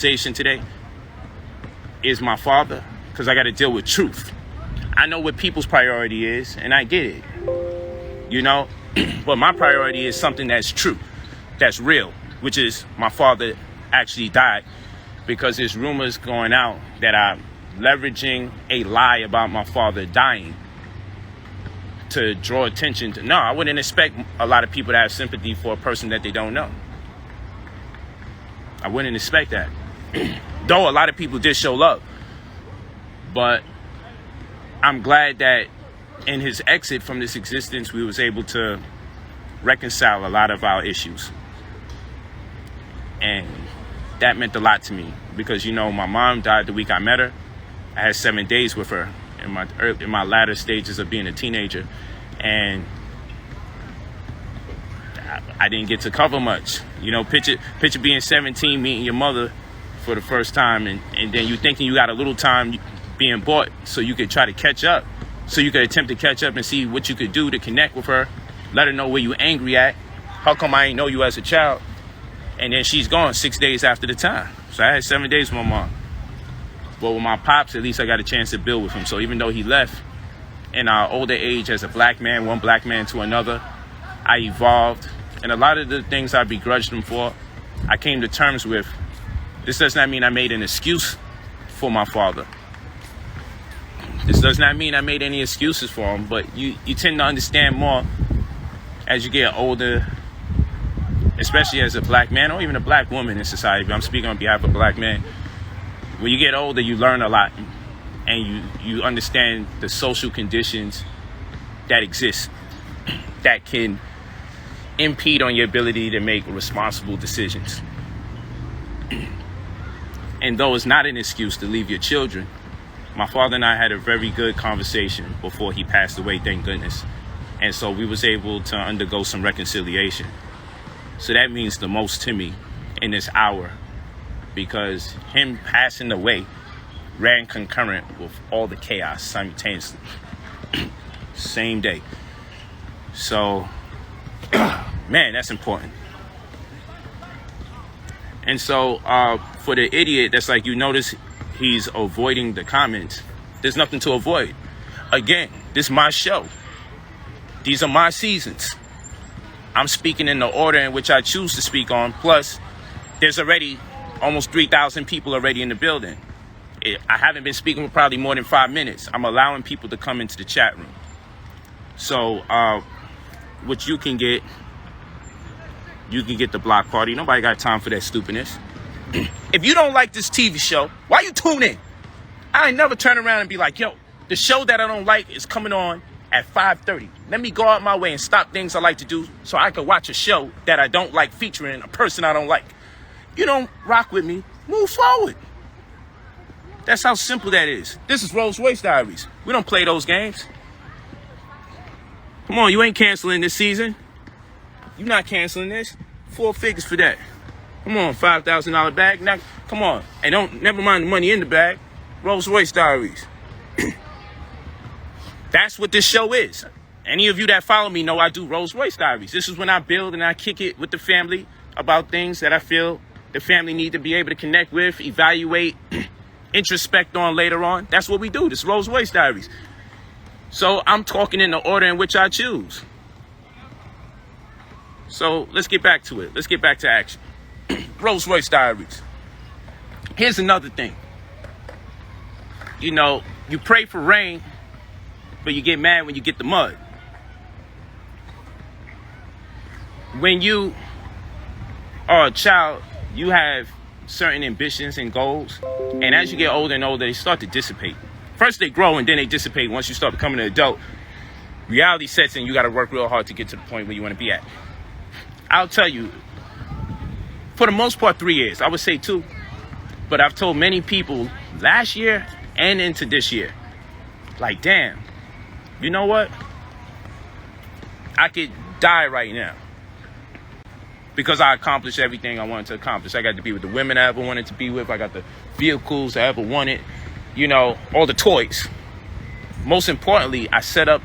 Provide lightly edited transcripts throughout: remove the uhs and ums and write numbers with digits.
conversation today is my father, because I got to deal with truth. I know what people's priority is, and I get it, but my priority is something that's true, that's real, which is my father actually died, because there's rumors going out that I'm leveraging a lie about my father dying to draw attention to. No, I wouldn't expect a lot of people to have sympathy for a person that they don't know. I wouldn't expect that. Though a lot of people did show love. But I'm glad that in his exit from this existence, we was able to reconcile a lot of our issues. And that meant a lot to me because, my mom died the week I met her. I had 7 days with her in my latter stages of being a teenager. And I didn't get to cover much. Picture being 17, meeting your mother for the first time, and then you thinking you got a little time being bought so you could try to catch up, so you could attempt to catch up and see what you could do to connect with her, let her know where you angry at. How come I ain't know you as a child? And then she's gone 6 days after the time. So I had 7 days with my mom. But with my pops, at least I got a chance to build with him. So even though he left in our older age as a black man, one black man to another, I evolved. And a lot of the things I begrudged him for, I came to terms with. This does not mean I made an excuse for my father. This does not mean I made any excuses for him, but you tend to understand more as you get older, especially as a black man or even a black woman in society. But I'm speaking on behalf of a black man. When you get older, you learn a lot, and you understand the social conditions that exist that can impede on your ability to make responsible decisions. And though it's not an excuse to leave your children, my father and I had a very good conversation before he passed away, thank goodness. And so we was able to undergo some reconciliation. So that means the most to me in this hour, because him passing away ran concurrent with all the chaos simultaneously. Same day. So, man, that's important. And so for the idiot that's like, you notice he's avoiding the comments, there's nothing to avoid. Again, this is my show. These are my seasons. I'm speaking in the order in which I choose to speak on. Plus, there's already almost 3,000 people already in the building. I haven't been speaking for probably more than 5 minutes. I'm allowing people to come into the chat room. So what you can get the block party. Nobody got time for that stupidness. If you don't like this TV show, why you tune in? I ain't never turn around and be like, yo, the show that I don't like is coming on at 5:30. Let me go out my way and stop things I like to do so I can watch a show that I don't like featuring a person I don't like. You don't rock with me, move forward. That's how simple that is. This is Royce Diaries. We don't play those games. Come on, you ain't canceling this season. You're not canceling this. 4 figures for that. Come on, $5,000 bag. Now, come on. And never mind the money in the bag. Royce Diaries. That's what this show is. Any of you that follow me know I do Royce Diaries. This is when I build and I kick it with the family about things that I feel the family need to be able to connect with, evaluate, introspect on later on. That's what we do. This is Royce Diaries. So I'm talking in the order in which I choose. So let's get back to it. Let's get back to action. Royce Diaries. Here's another thing. You pray for rain, but you get mad when you get the mud. When you are a child, you have certain ambitions and goals. And as you get older and older, they start to dissipate. First they grow and then they dissipate. Once you start becoming an adult, reality sets in. You got to work real hard to get to the point where you want to be at. I'll tell you, for the most part, 3 years. I would say 2. But I've told many people last year and into this year, like, damn, you know what? I could die right now because I accomplished everything I wanted to accomplish. I got to be with the women I ever wanted to be with. I got the vehicles I ever wanted, all the toys. Most importantly, I set up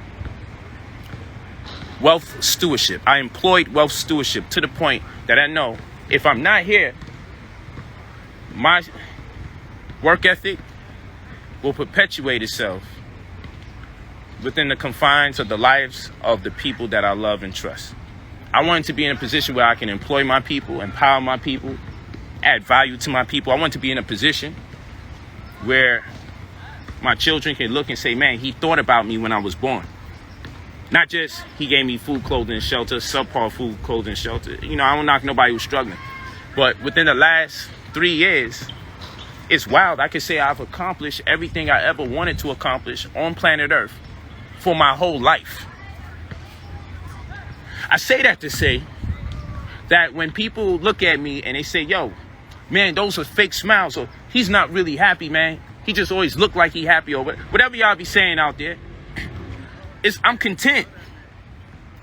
wealth stewardship. I employed wealth stewardship to the point that I know if I'm not here, my work ethic will perpetuate itself within the confines of the lives of the people that I love and trust. I want to be in a position where I can employ my people, empower my people, add value to my people. I want to be in a position where my children can look and say, man, he thought about me when I was born. Not just he gave me food, clothing, and shelter, subpar food, clothing, and shelter. You know, I don't knock nobody who's struggling. But within the last 3 years, it's wild. I can say I've accomplished everything I ever wanted to accomplish on planet Earth for my whole life. I say that to say that when people look at me and they say, yo, man, those are fake smiles, or he's not really happy, man. He just always look like he happy, or whatever y'all be saying out there. I'm content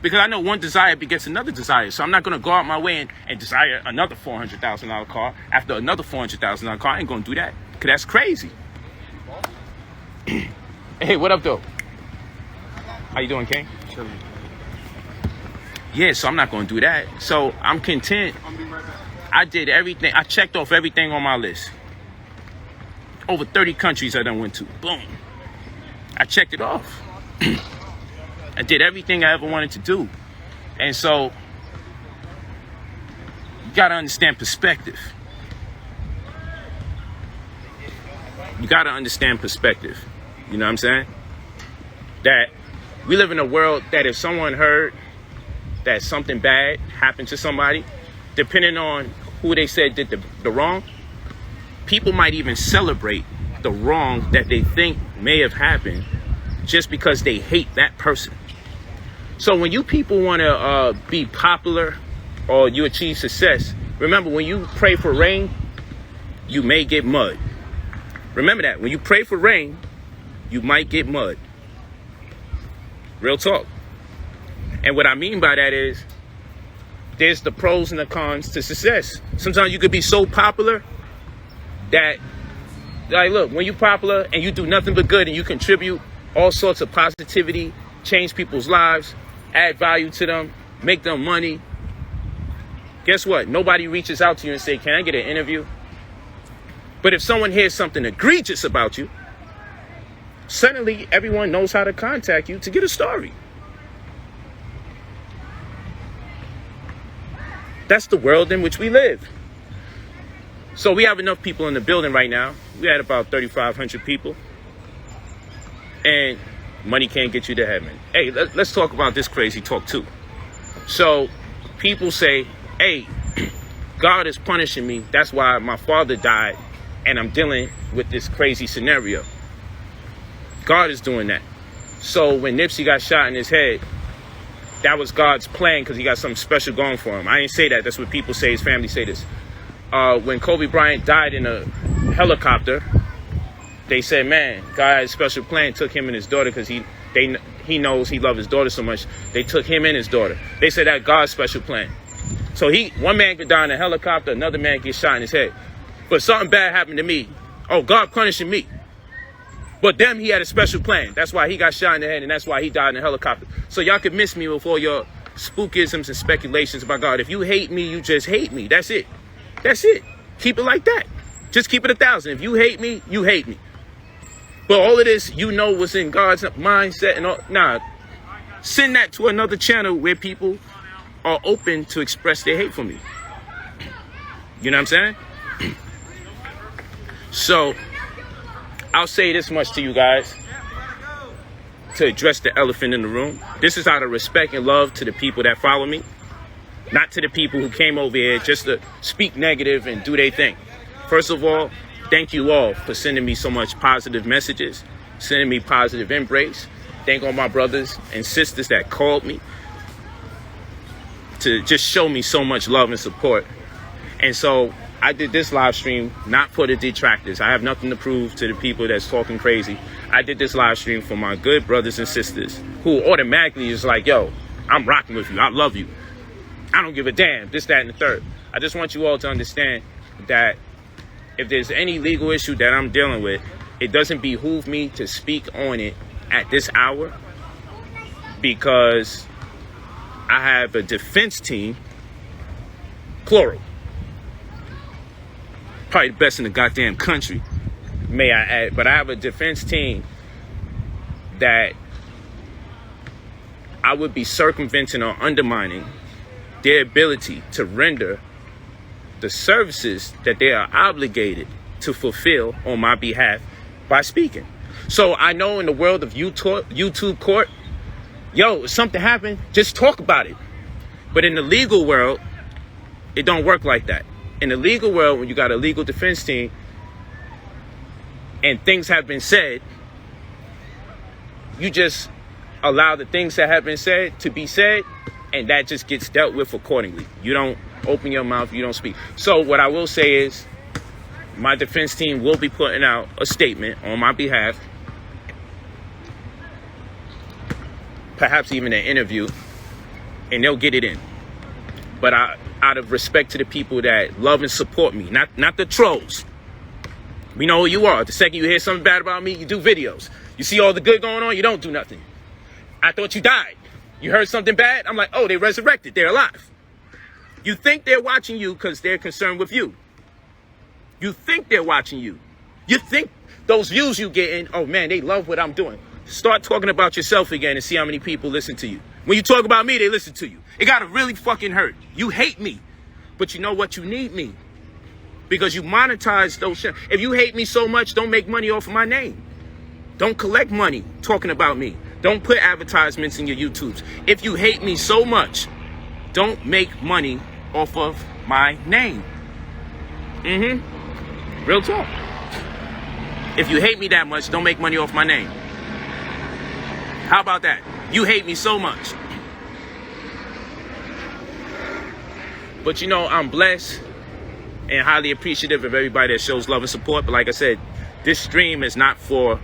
because I know one desire begets another desire. So I'm not going to go out my way and desire another $400,000 car after another $400,000 car. I ain't going to do that because that's crazy. Hey, what up, though? How you doing, King? Yeah, so I'm not going to do that. So I'm content. I did everything. I checked off everything on my list. Over 30 countries I done went to. Boom. I checked it off. I did everything I ever wanted to do. And so, you got to understand perspective. You got to understand perspective. You know what I'm saying? That we live in a world that if someone heard that something bad happened to somebody, depending on who they said did the wrong, people might even celebrate the wrong that they think may have happened just because they hate that person. So when you people want to be popular or you achieve success, remember when you pray for rain, you may get mud. Remember that. When you pray for rain, you might get mud. Real talk. And what I mean by that is there's the pros and the cons to success. Sometimes you could be so popular that, like, look, when you're popular and you do nothing but good and you contribute all sorts of positivity, change people's lives, add value to them, make them money, guess what? Nobody reaches out to you and say, can I get an interview? But if someone hears something egregious about you, suddenly everyone knows how to contact you to get a story. That's the world in which we live. So we have enough people in the building right now. We had about 3,500 people. And money can't get you to heaven. Hey, let's talk about this crazy talk too. So people say, hey, God is punishing me. That's why my father died and I'm dealing with this crazy scenario. God is doing that. So when Nipsey got shot in his head, that was God's plan because he got something special going for him. I didn't say that. That's what people say. His family say this. When Kobe Bryant died in a helicopter, they said, man, God had a special plan, took him and his daughter because he knows he loved his daughter so much. They took him and his daughter. They said that God's special plan. So one man could die in a helicopter, another man gets shot in his head. But something bad happened to me. Oh, God punishing me. But them, he had a special plan. That's why he got shot in the head and that's why he died in a helicopter. So y'all could miss me with all your spookisms and speculations about God. If you hate me, you just hate me. That's it. That's it. Keep it like that. Just keep it 1,000. If you hate me, you hate me. But all of this, you know what's in God's mindset and all. Nah, send that to another channel where people are open to express their hate for me. You know what I'm saying? So, I'll say this much to you guys to address the elephant in the room. This is out of respect and love to the people that follow me. Not to the people who came over here just to speak negative and do their thing. First of all, thank you all for sending me so much positive messages, sending me positive embrace. Thank all my brothers and sisters that called me to just show me so much love and support. And so I did this live stream not for the detractors. I have nothing to prove to the people that's talking crazy. I did this live stream for my good brothers and sisters who automatically is like, yo, I'm rocking with you. I love you. I don't give a damn, this, that, and the third. I just want you all to understand that if there's any legal issue that I'm dealing with, it doesn't behoove me to speak on it at this hour because I have a defense team, plural, Probably the best in the goddamn country, may I add. But I have a defense team that I would be circumventing or undermining their ability to render the services that they are obligated to fulfill on my behalf by speaking. So I know in the world of YouTube court, yo, if something happened, just talk about it. But in the legal world, it don't work like that. In the legal world, when you got a legal defense team and things have been said, you just allow the things that have been said to be said, and that just gets dealt with accordingly. You don't open your mouth, you don't speak. So what I will say is, my defense team will be putting out a statement on my behalf, perhaps even an interview, and they'll get it in. But out of respect to the people that love and support me, not the trolls. We know who you are. The second you hear something bad about me, you do videos. You see all the good going on, you don't do nothing. I thought you died. You heard something bad? I'm like, oh, they resurrected. They're alive. You think they're watching you because they're concerned with you. You think they're watching you. You think those views you getting, oh man, they love what I'm doing. Start talking about yourself again and see how many people listen to you. When you talk about me, they listen to you. It gotta really fucking hurt. You hate me. But you know what? You need me. Because you monetize those shit. If you hate me so much, don't make money off of my name. Don't collect money talking about me. Don't put advertisements in your YouTubes. If you hate me so much, don't make money off of my name. Real talk. If you hate me that much, don't make money off my name. How about that? You hate me so much. But you know, I'm blessed and highly appreciative of everybody that shows love and support. But like I said, this stream is not for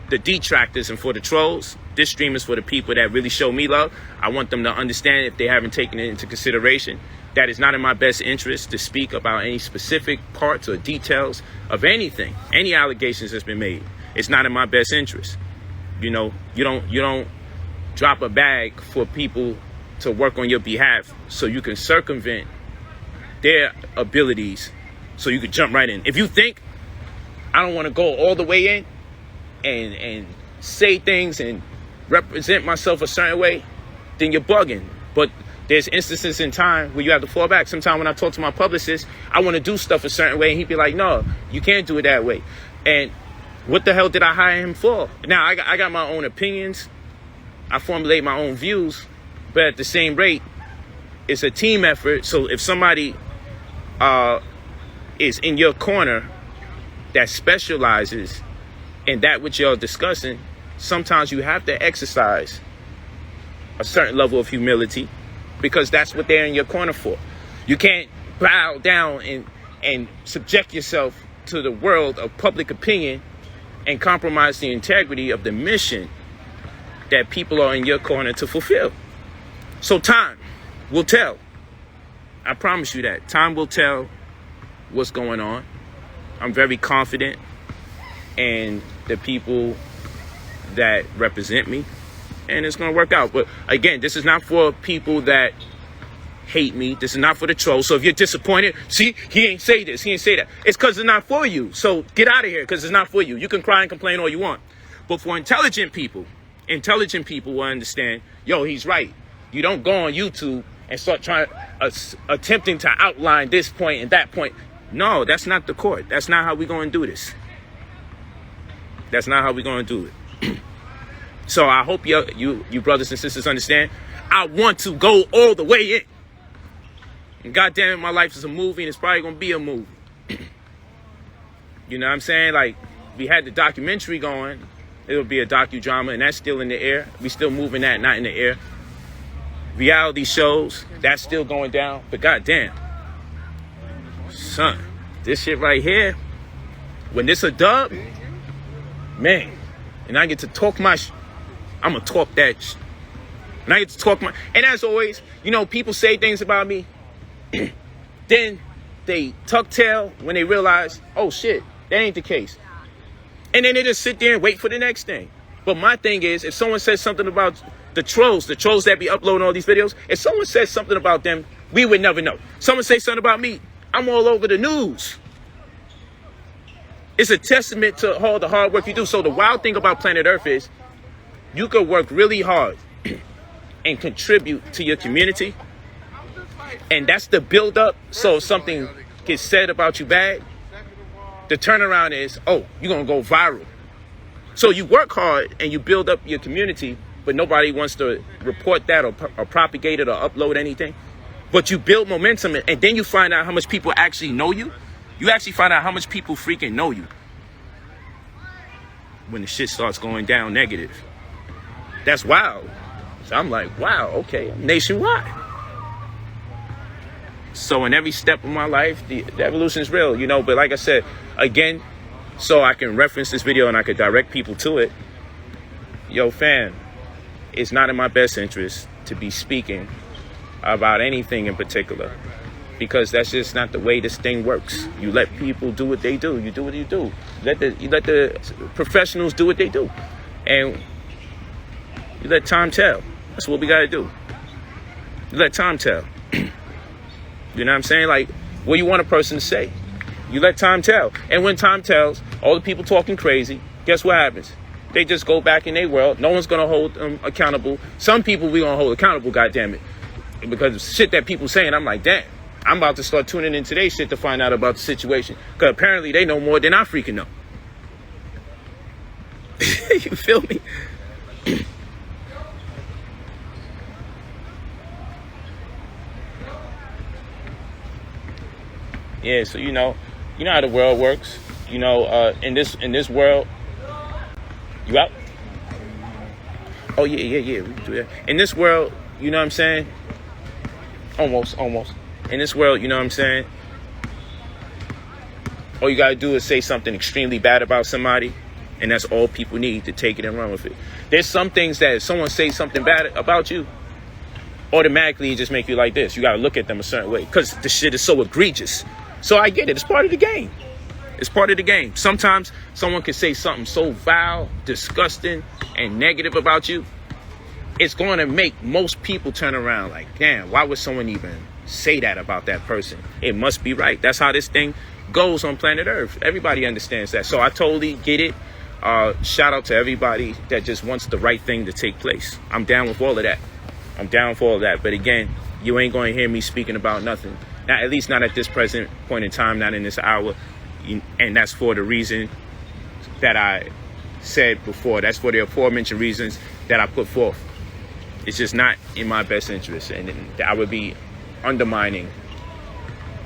the detractors and for the trolls. This stream is for the people that really show me love. I want them to understand, if they haven't taken it into consideration, that it's not in my best interest to speak about any specific parts or details of anything, any allegations that's been made. It's not in my best interest. You know, you don't drop a bag for people to work on your behalf so you can circumvent their abilities so you can jump right in. If you think I don't want to go all the way in and say things and represent myself a certain way, then you're bugging. But there's instances in time where you have to fall back. Sometimes when I talk to my publicist, I want to do stuff a certain way, and he'd be like, no, you can't do it that way. And what the hell did I hire him for? Now, I got my own opinions. I formulate my own views. But at the same rate, it's a team effort. So if somebody is in your corner that specializes in that which you're discussing, sometimes you have to exercise a certain level of humility, because that's what they're in your corner for. You can't bow down and subject yourself to the world of public opinion and compromise the integrity of the mission that people are in your corner to fulfill. So time will tell. I promise you that. Time will tell what's going on. I'm very confident in the people that represent me, and it's going to work out. But again, this is not for people that hate me. This is not for the trolls. So if you're disappointed, see, he ain't say this, he ain't say that, it's because it's not for you. So get out of here, because it's not for you. You can cry and complain all you want. But for intelligent people will understand, yo, he's right. You don't go on YouTube and start attempting to outline this point and that point. No, that's not the court. That's not how we're going to do this. That's not how we're going to do it. So I hope you brothers and sisters understand. I want to go all the way in. And goddamn it, my life is a movie, and it's probably going to be a movie. You know what I'm saying? Like, we had the documentary going. It'll be a docudrama, and that's still in the air. We still moving that, not in the air. Reality shows, that's still going down. But goddamn, son, this shit right here, when this a dub, man, and I get to talk my I'm going to talk that and I get to talk and as always, you know, people say things about me, then they tuck tail when they realize, oh shit, that ain't the case. And then they just sit there and wait for the next thing. But my thing is, if someone says something about the trolls that be uploading all these videos, if someone says something about them, we would never know. Someone say something about me, I'm all over the news. It's a testament to all the hard work you do. So the wild thing about planet Earth is you could work really hard and contribute to your community. And that's the build up. So if something gets said about you bad, the turnaround is, oh, you're going to go viral. So you work hard and you build up your community, but nobody wants to report that or propagate it or upload anything. But you build momentum, and then you find out how much people actually know you. You actually find out how much people freaking know you when the shit starts going down negative. That's wild. So I'm like, wow, okay, I'm nationwide. So in every step of my life, the evolution is real, you know. But like I said, again, so I can reference this video and I could direct people to it. Yo, fam, it's not in my best interest to be speaking about anything in particular, because that's just not the way this thing works. You let people do what they do. You do what you do. You let the professionals do what they do, and you let time tell. That's what we gotta do. You let time tell. You know what I'm saying? Like, what do you want a person to say? You let time tell. And when time tells, all the people talking crazy, guess what happens? They just go back in their world. No one's gonna hold them accountable. Some people we gonna hold accountable, goddammit. Because of shit that people saying, I'm like, damn, I'm about to start tuning into their shit to find out about the situation. Because apparently they know more than I freaking know. You feel me? Yeah, so you know how the world works. You know, in this world, you out? Oh yeah, we can do that. In this world, you know what I'm saying? Almost. In this world, you know what I'm saying? All you gotta do is say something extremely bad about somebody, and that's all people need to take it and run with it. There's some things that if someone says something bad about you, automatically it just make you like this. You gotta look at them a certain way because the shit is so egregious. So I get it. It's part of the game. It's part of the game. Sometimes someone can say something so vile, disgusting, and negative about you. It's going to make most people turn around like, damn, why would someone even say that about that person? It must be right. That's how this thing goes on planet Earth. Everybody understands that. So I totally get it. Shout out to everybody that just wants the right thing to take place. I'm down with all of that. I'm down for all of that. But again, you ain't going to hear me speaking about nothing. Not, at least not at this present point in time, not in this hour. And that's for the reason that I said before. That's for the aforementioned reasons that I put forth. It's just not in my best interest. And I would be undermining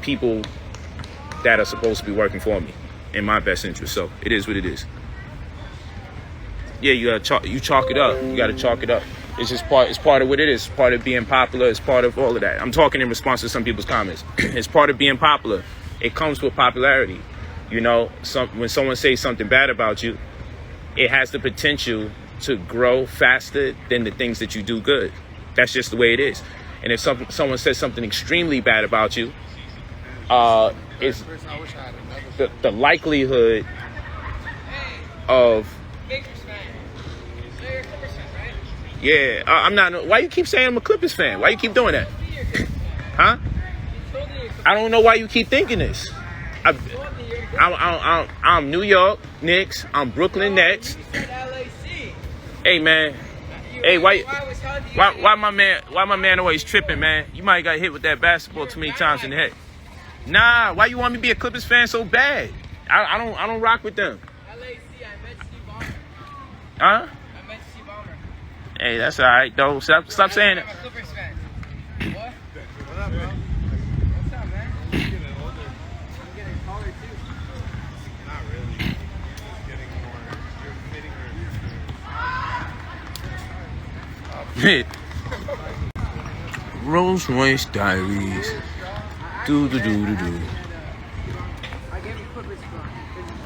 people that are supposed to be working for me in my best interest. So it is what it is. Yeah, you chalk it up. You got to chalk it up. It's just it's part of what it is. It's part of being popular. It's part of all of that. I'm talking in response to some people's comments. It's part of being popular. It comes with popularity. You know, when someone says something bad about you, it has the potential to grow faster than the things that you do good. That's just the way it is. And if someone says something extremely bad about you, it's the likelihood of... Yeah, I'm not... Why you keep saying I'm a Clippers fan? Why you keep doing that? Huh? I don't know why you keep thinking this. I'm New York Knicks. I'm Brooklyn Nets. Hey man, hey why my man always tripping, man? You might got hit with that basketball too many times in the head. Nah, why you want me to be a Clippers fan so bad? I don't rock with them. Huh? Hey, that's all right though. Stop saying it. What? What up, bro? What's up, man? I'm getting older. I'm getting taller too. Not really. Just getting more. You're fitting her. Royce Diaries. Do.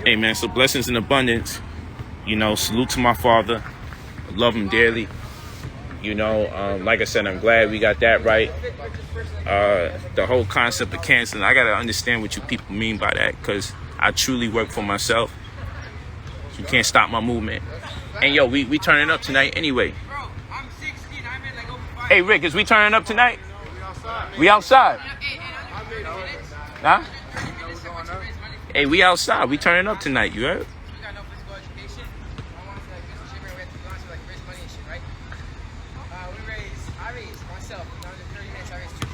Hey man, so blessings in abundance. You know, salute to my father. I love him dearly. You know, like I said, I'm glad we got that right. The whole concept of canceling, I got to understand what you people mean by that, because I truly work for myself. You can't stop my movement. And yo, we turning up tonight anyway. Bro, I'm 16. I'm in like over 5. Hey Rick, is we turning up tonight? We outside. We outside. Huh? Hey, we outside. We turning up tonight. You heard? We got no physical education. I want to say like this shit where we have to go on to like raise money and shit, right? I raised myself. When I was in 30 minutes, I raised $2,000.